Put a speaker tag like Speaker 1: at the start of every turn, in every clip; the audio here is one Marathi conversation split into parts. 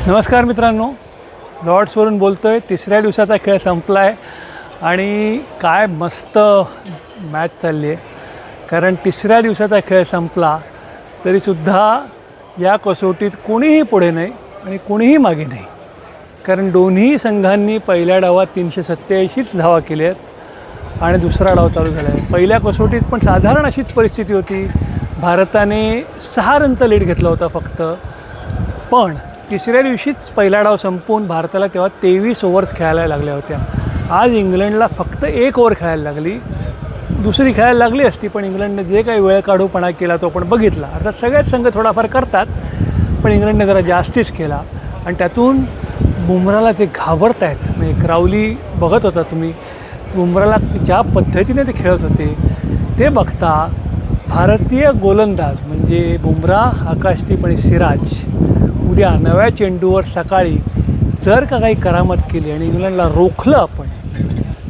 Speaker 1: नमस्कार मित्रांनो, लॉर्ड्सवरून बोलतो आहे. तिसऱ्या दिवसाचा खेळ संपला आहे आणि काय मस्त मॅच चालली आहे. कारण तिसऱ्या दिवसाचा खेळ संपला तरीसुद्धा या कसोटीत कोणीही पुढे नाही आणि कोणीही मागे नाही. कारण दोन्ही संघांनी पहिल्या डावात 387च धावा केल्या आहेत आणि दुसरा डाव चालू झाला आहे. पहिल्या कसोटीत पण साधारण अशीच परिस्थिती होती. भारताने 6 रनचा लीड घेतला होता फक्त. पण तिसऱ्या दिवशीच पहिला डाव संपून भारताला तेव्हा 23 ओव्हर्स खेळायला लागल्या होत्या. आज इंग्लंडला फक्त 1 ओव्हर खेळायला लागली. दुसरी खेळायला लागली असती, पण इंग्लंडने जे काही वेळ काढूपणा केला तो आपण बघितला. अर्थात सगळेच संघ थोडाफार करतात, पण इंग्लंडने जरा जास्तीच केला. आणि त्यातून बुमराला जे घाबरत आहेत, म्हणजे क्राउली बघत होता तुम्ही, बुमराला ज्या पद्धतीने ते खेळत होते ते बघता भारतीय गोलंदाज म्हणजे बुमराह, आकाशदीप आणि सिराज उद्या नव्या चेंडूवर सकाळी जर का काही करामत केली आणि इंग्लंडला रोखलं आपण,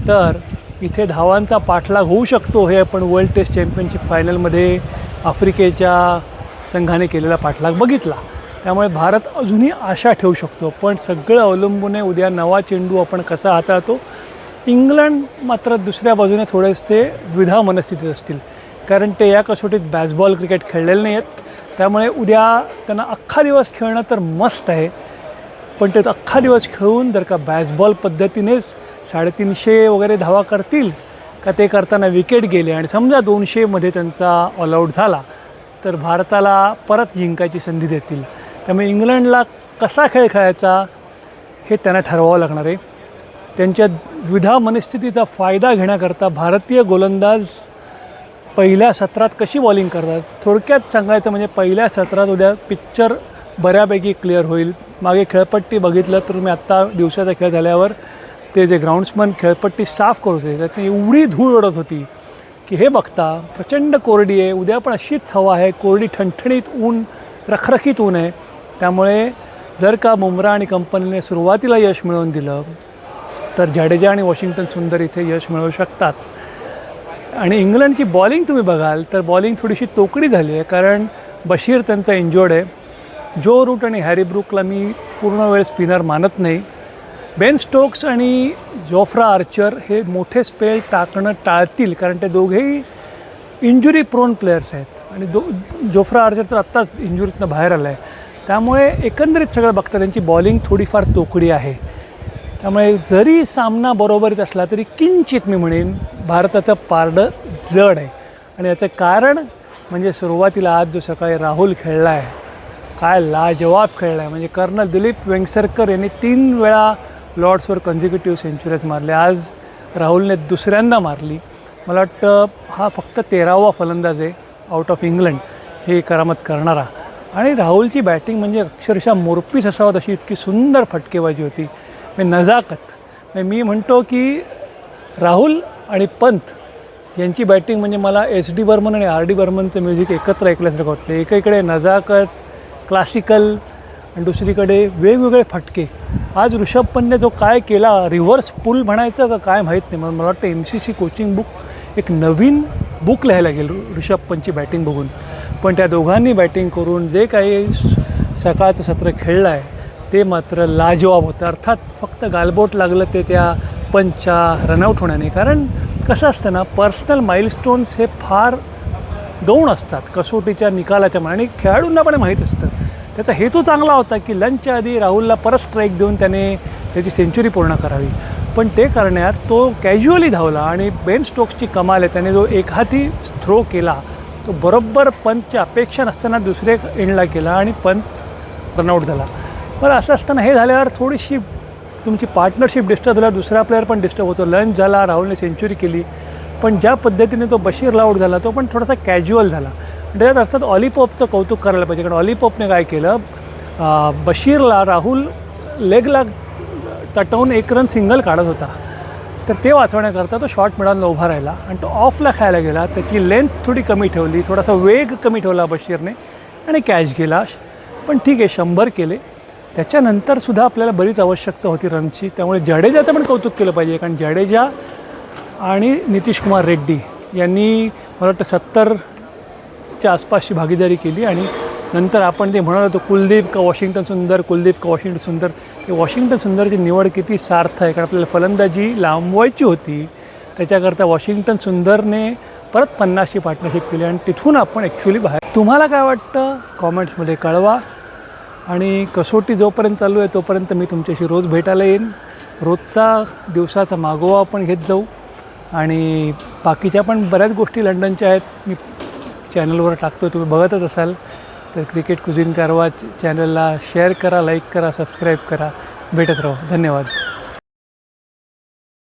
Speaker 1: तर इथे धावांचा पाठलाग होऊ शकतो. हे आपण वर्ल्ड टेस्ट चॅम्पियनशिप फायनलमध्ये आफ्रिकेच्या संघाने केलेला पाठलाग बघितला. त्यामुळे भारत अजूनही आशा ठेवू शकतो. पण सगळं अवलंबून आहे उद्या नवा चेंडू आपण कसा हाताळतो. इंग्लंड मात्र दुसऱ्या बाजूने थोडेसे द्विधा मनस्थितीत असतील, कारण ते या कसोटीत बॅसबॉल क्रिकेट खेळलेले नाही आहेत. त्यामुळे उद्या त्यांना अख्खा दिवस खेळणं तर मस्त आहे, पण ते अख्खा दिवस खेळून जर का बॅसबॉल पद्धतीनेच 350 वगैरे धावा करतील का, ते करताना विकेट गेले आणि समजा 200मध्ये त्यांचा ऑलआउट झाला तर भारताला परत जिंकायची संधी देतील. त्यामुळे इंग्लंडला कसा खेळ खेळायचा हे त्यांना ठरवावं लागणार आहे. त्यांच्या द्विधा मनस्थितीचा फायदा घेण्याकरता भारतीय गोलंदाज पहिल्या सत्रात कशी बॉलिंग करतात, थोडक्यात सांगायचं म्हणजे पहिल्या सत्रात उद्या पिक्चर बऱ्यापैकी क्लिअर होईल. मागे खेळपट्टी बघितलं तर तुम्ही आत्ता दिवसाचा खेळ झाल्यावर ते जे ग्राउंड्समन खेळपट्टी साफ करत होते त्यातून एवढी धूळ उडत होती की हे बघता प्रचंड कोरडी आहे. उद्या पण अशीच हवा आहे, कोरडी ठणठणीत ऊन, रखरखीत ऊन आहे. त्यामुळे जर का बुमराह आणि कंपनीने सुरुवातीला यश मिळवून दिलं तर जडेजा आणि वॉशिंग्टन सुंदर इथे यश मिळवू शकतात. आणि इंग्लंडची बॉलिंग तुम्ही बघाल तर बॉलिंग थोडीशी तोकडी झाली आहे, कारण बशीर त्यांचा इंजोर्ड आहे. जो रूट आणि हॅरी ब्रूकला मी पूर्ण वेळ स्पिनर मानत नाही. बेन स्टोक्स आणि जोफ्रा आर्चर हे मोठे स्पेल टाकणं टाळतील, कारण ते दोघेही इंजुरी प्रोन प्लेयर्स आहेत आणि जोफ्रा आर्चर तर आत्ताच इंजुरीतनं बाहेर आला आहे. त्यामुळे एकंदरीत सगळं बघता त्यांची बॉलिंग थोडीफार तोकडी आहे. त्यामुळे जरी सामना बरोबरीत असला तरी किंचित मी म्हणेन भारताचं पारडं जड आहे. आणि याचं कारण म्हणजे सुरुवातीला आज जो सकाळी राहुल खेळला आहे, काय लाजवाब खेळला आहे. म्हणजे कर्नल दिलीप वेंगसरकर यांनी 3 वेळा लॉर्ड्सवर कन्झिक्युटिव्ह सेंचुरीज मारल्या. आज राहुलने दुसऱ्यांदा मारली. मला वाटतं हा फक्त 13वा फलंदाज आहे आउट ऑफ इंग्लंड हे करामत करणारा. आणि राहुलची बॅटिंग म्हणजे अक्षरशः मोरपीस असावं तशी इतकी सुंदर फटकेबाजी होती. नजाकत मी म्हणतो की राहुल आणि पंत यांची बॅटिंग म्हणजे मला SD बर्मन आणि RD बर्मनचं म्युझिक एकत्र ऐकल्यासारखं वाटतं. एकीकडे नजाकत, क्लासिकल आणि दुसरीकडे वेगवेगळे फटके. आज ऋषभ पंतने जो काय केला, रिव्हर्स पुल म्हणायचं का काय माहीत नाही, मला वाटतं MCC कोचिंग बुक एक नवीन बुक लिहायला गेलं ऋषभ पंतची बॅटिंग बघून. पण त्या दोघांनी बॅटिंग करून जे काही सकाळचं सत्र खेळलं आहे ते मात्र लाजवाब होतं. अर्थात फक्त गालबोट लागलं ते त्या पंचच्या रनआउट होण्याने. कारण कसं असतं ना, पर्सनल माइलस्टोन्स हे फार गौण असतात कसोटीच्या निकालाच्या आणि खेळाडूंना पण माहीत असतं. त्याचा हेतू चांगला होता की लंचच्या आधी राहुलला परत स्ट्राईक देऊन त्याने त्याची सेंचुरी पूर्ण करावी, पण ते करण्यात तो कॅज्युअली धावला. आणि बेन स्टोक्सची कमाल आहे, त्याने जो एकहाती थ्रो केला तो बरोबर पंतच्या अपेक्षा नसताना दुसरे एंडला केला आणि पंत रनआउट झाला. बरं, असं असताना हे झाल्यावर थोडीशी तुमची पार्टनरशिप डिस्टर्ब झाल्यावर दुसरा प्लेअर पण डिस्टर्ब होतो. लंच झाला, राहुलने सेंचुरी केली, पण ज्या पद्धतीने तो बशीरला आऊट झाला तो पण थोडासा कॅज्युअल झाला. त्याच्यात अर्थात ऑली पोपचं कौतुक करायला पाहिजे, कारण ऑली पोपने काय केलं, बशीरला राहुल लेगला तटवून 1 रन सिंगल काढत होता, तर ते वाचवण्याकरता तो शॉट मिळाला उभा राहिला आणि तो ऑफला खेळायला गेला. त्याची लेंथ थोडी कमी ठेवली, थोडासा वेग कमी ठेवला बशीरने आणि कॅच गेला. पण ठीक आहे, 100 केले. त्याच्यानंतरसुद्धा आपल्याला बरीच आवश्यकता होती रनची. त्यामुळे जडेजाचं पण कौतुक केलं पाहिजे, कारण जडेजा आणि नितीश कुमार रेड्डी यांनी मला वाटतं 70च्या आसपासची भागीदारी केली आणि नंतर आपण ते म्हणत होतो कुलदीप का वॉशिंग्टन सुंदर, कुलदीप का वॉशिंग्टन सुंदर. ते वॉशिंग्टन सुंदरची निवड किती सार्थ आहे, कारण आपल्याला फलंदाजी लांबवायची होती. त्याच्याकरता वॉशिंग्टन सुंदरने परत 50ची पार्टनरशिप केली आणि तिथून आपण ॲक्च्युली बाहेर. तुम्हाला काय वाटतं कॉमेंट्समध्ये कळवा. आणि कसोटी जोपर्यंत चालू आहे तोपर्यंत मी तुमच्याशी रोज भेटायला येईन. रोजचा दिवसाचा मागोवा आपण घेत जाऊ. आणि बाकीच्या पण बऱ्याच गोष्टी लंडनच्या आहेत, मी चॅनलवर टाकतो, तुम्ही बघतच असाल. तर क्रिकेट कुझिन कारवा चॅनलला शेअर करा, लाईक करा, सबस्क्राईब करा. भेटत राहू. धन्यवाद.